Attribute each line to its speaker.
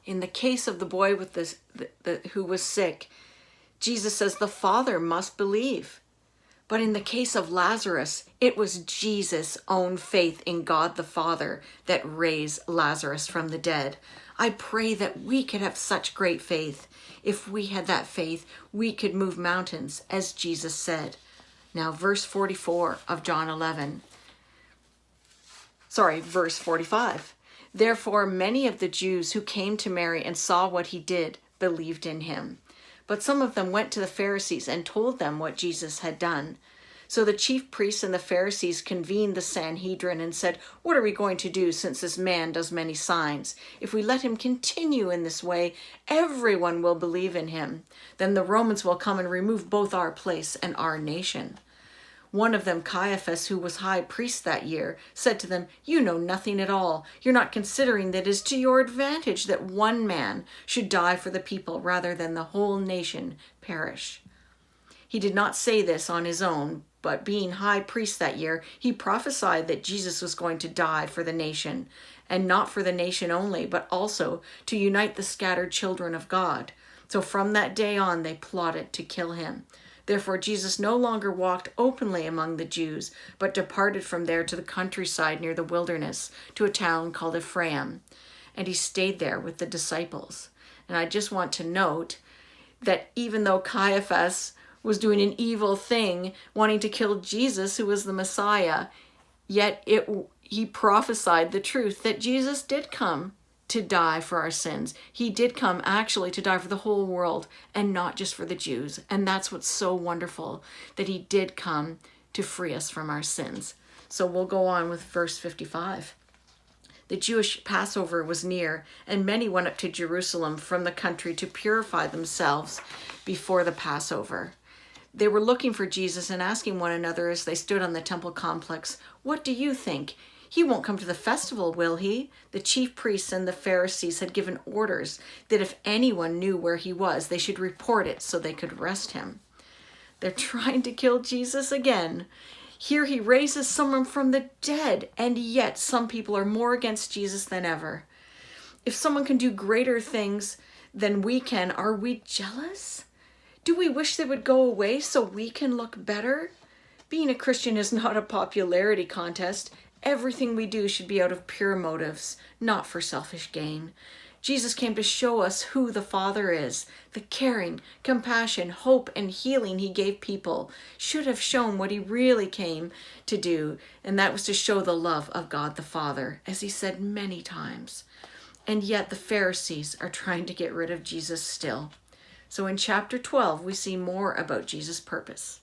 Speaker 1: In the case of the boy with who was sick, Jesus says the Father must believe. But in the case of Lazarus, it was Jesus' own faith in God the Father that raised Lazarus from the dead. I pray that we could have such great faith. If we had that faith, we could move mountains, as Jesus said. Now, verse 44 of John 11. Verse 45. Therefore, many of the Jews who came to Mary and saw what he did believed in him. But some of them went to the Pharisees and told them what Jesus had done. So the chief priests and the Pharisees convened the Sanhedrin and said, "What are we going to do since this man does many signs? If we let him continue in this way, everyone will believe in him. Then the Romans will come and remove both our place and our nation." One of them, Caiaphas, who was high priest that year, said to them, "You know nothing at all. You're not considering that it is to your advantage that one man should die for the people rather than the whole nation perish." He did not say this on his own, but being high priest that year, he prophesied that Jesus was going to die for the nation, and not for the nation only, but also to unite the scattered children of God. So from that day on, they plotted to kill him. Therefore, Jesus no longer walked openly among the Jews, but departed from there to the countryside near the wilderness, to a town called Ephraim. And he stayed there with the disciples. And I just want to note that even though Caiaphas was doing an evil thing, wanting to kill Jesus, who was the Messiah, yet he prophesied the truth that Jesus did come to die for our sins. He did come actually to die for the whole world and not just for the Jews. And that's what's so wonderful, that he did come to free us from our sins. So we'll go on with verse 55. The Jewish Passover was near, and many went up to Jerusalem from the country to purify themselves before the Passover. They were looking for Jesus and asking one another as they stood on the temple complex, "What do you think? He won't come to the festival, will he?" The chief priests and the Pharisees had given orders that if anyone knew where he was, they should report it so they could arrest him. They're trying to kill Jesus again. Here he raises someone from the dead, and yet some people are more against Jesus than ever. If someone can do greater things than we can, are we jealous? Do we wish they would go away so we can look better? Being a Christian is not a popularity contest. Everything we do should be out of pure motives, not for selfish gain. Jesus came to show us who the Father is. The caring, compassion, hope, and healing he gave people should have shown what he really came to do, and that was to show the love of God the Father, as he said many times. And yet the Pharisees are trying to get rid of Jesus still. So in chapter 12, we see more about Jesus' purpose.